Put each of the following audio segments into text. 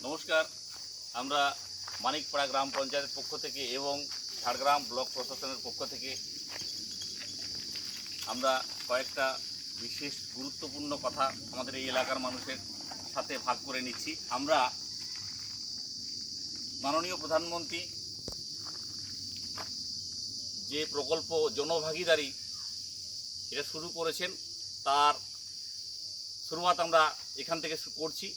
নমস্কার, আমরা মানিকপাড়া গ্রাম পঞ্চায়েতের পক্ষ থেকে এবং ঝাড়গ্রাম ব্লক প্রশাসনের পক্ষ থেকে আমরা কয়েকটা বিশেষ গুরুত্বপূর্ণ কথা আমাদের এই এলাকার মানুষের সাথে ভাগ করে নিচ্ছি। আমরা মাননীয় প্রধানমন্ত্রী যে প্রকল্প জনভাগিদারি এটা শুরু করেছেন, তার শুরুয়াত আমরা এখান থেকে করছি,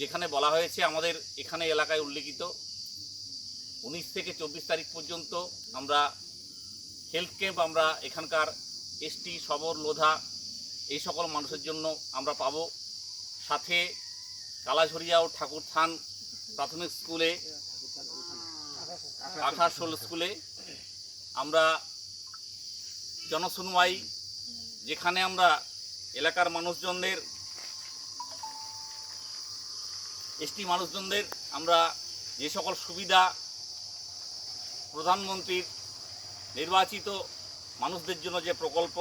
যেখানে বলা হয়েছে আমাদের এখানে এলাকায় উল্লেখিত 19 থেকে 24 তারিখ পর্যন্ত আমরা হেলথ ক্যাম্প আমরা এখানকার এসটি, সবর, লোধা এই সকল মানুষের জন্য আমরা পাব। সাথে কালাঝরিয়া ও ঠাকুরথান প্রাথমিক স্কুলে, আঠাশোল স্কুলে আমরা জনশুনওয়াই, যেখানে আমরা এলাকার মানুষজনদের, এসটি মানুষজনদের আমরা যে সকল সুবিধা প্রধানমন্ত্রীর নির্বাচিত মানুষদের জন্য যে প্রকল্প,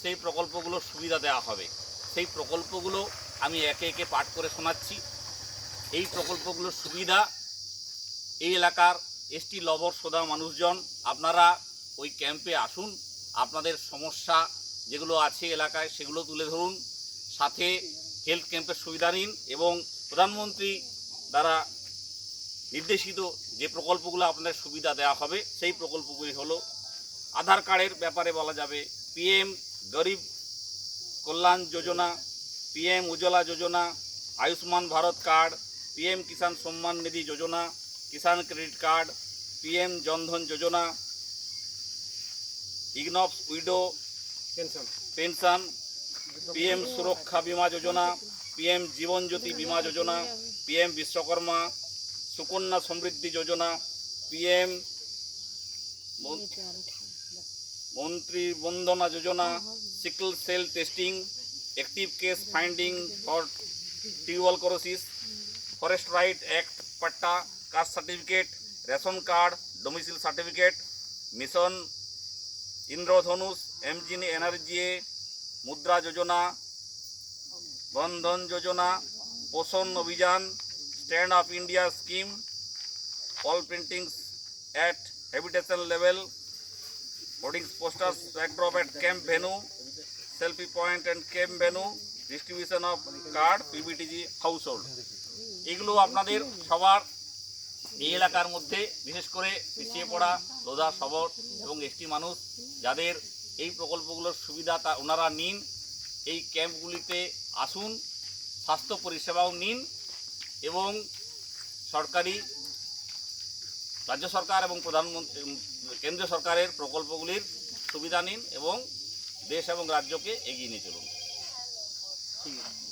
সেই প্রকল্পগুলোর সুবিধা দেওয়া হবে। সেই প্রকল্পগুলো আমি একে একে পাঠ করে শোনাচ্ছি। এই প্রকল্পগুলোর সুবিধা এই এলাকার এসটি লবর সোদা মানুষজন আপনারা ওই ক্যাম্পে আসুন, আপনাদের সমস্যা যেগুলো আছে এলাকায় সেগুলো তুলে ধরুন, সাথে হেলথ ক্যাম্পের সুবিধা নিন এবং প্রধানমন্ত্রী দ্বারা নির্দেশিত যে প্রকল্পগুলো আপনাদের সুবিধা দেওয়া হবে সেই প্রকল্পগুলি হলো আধার কার্ডের ব্যাপারে বলা যাবে PM গরিব কল্যাণ যোজনা, PM উজ্জ্বলা যোজনা, আয়ুষ্মান ভারত কার্ড, PM কিষাণ সম্মান নিধি যোজনা, কিষাণ ক্রেডিট কার্ড, PM জনধন যোজনা, ইগনপস উইডো পেনশন, PM সুরক্ষা বিমা যোজনা, PM জীবন জ্যোতি বিমা যোজনা, PM Vishwakarma Sukanya Samriddhi Yojana, PM Mantri Vandana Yojana, sickle cell testing, active case finding for tuberculosis, forest right act patta, caste certificate, ration card, domicile certificate, mission Indradhanush, MGNRGA, Mudra Yojana, Bandhan Yojana, Poshan Abhiyan, stand up India scheme, all printings at habitation level, hoardings, posters, backdrop at camp venue, selfie point and camp venue, distribution of card, PBTG household। এগুলো আপনাদের সবার এই এলাকার মধ্যে বিশেষ করে পিছিয়ে পড়া লোধা, সবর এবং এসটি মানুষ যাদের এই প্রকল্পগুলোর সুবিধা তা ওনারা নিন, এই ক্যাম্পগুলিতে আসুন, স্বাস্থ্য পরিষেবাও নিন এবং সরকারি, রাজ্য সরকার এবং প্রধানমন্ত্রী কেন্দ্রীয় সরকারের প্রকল্পগুলির সুবিধা নিন এবং দেশ এবং রাজ্যকে এগিয়ে নিয়ে চলুন। ঠিক আছে।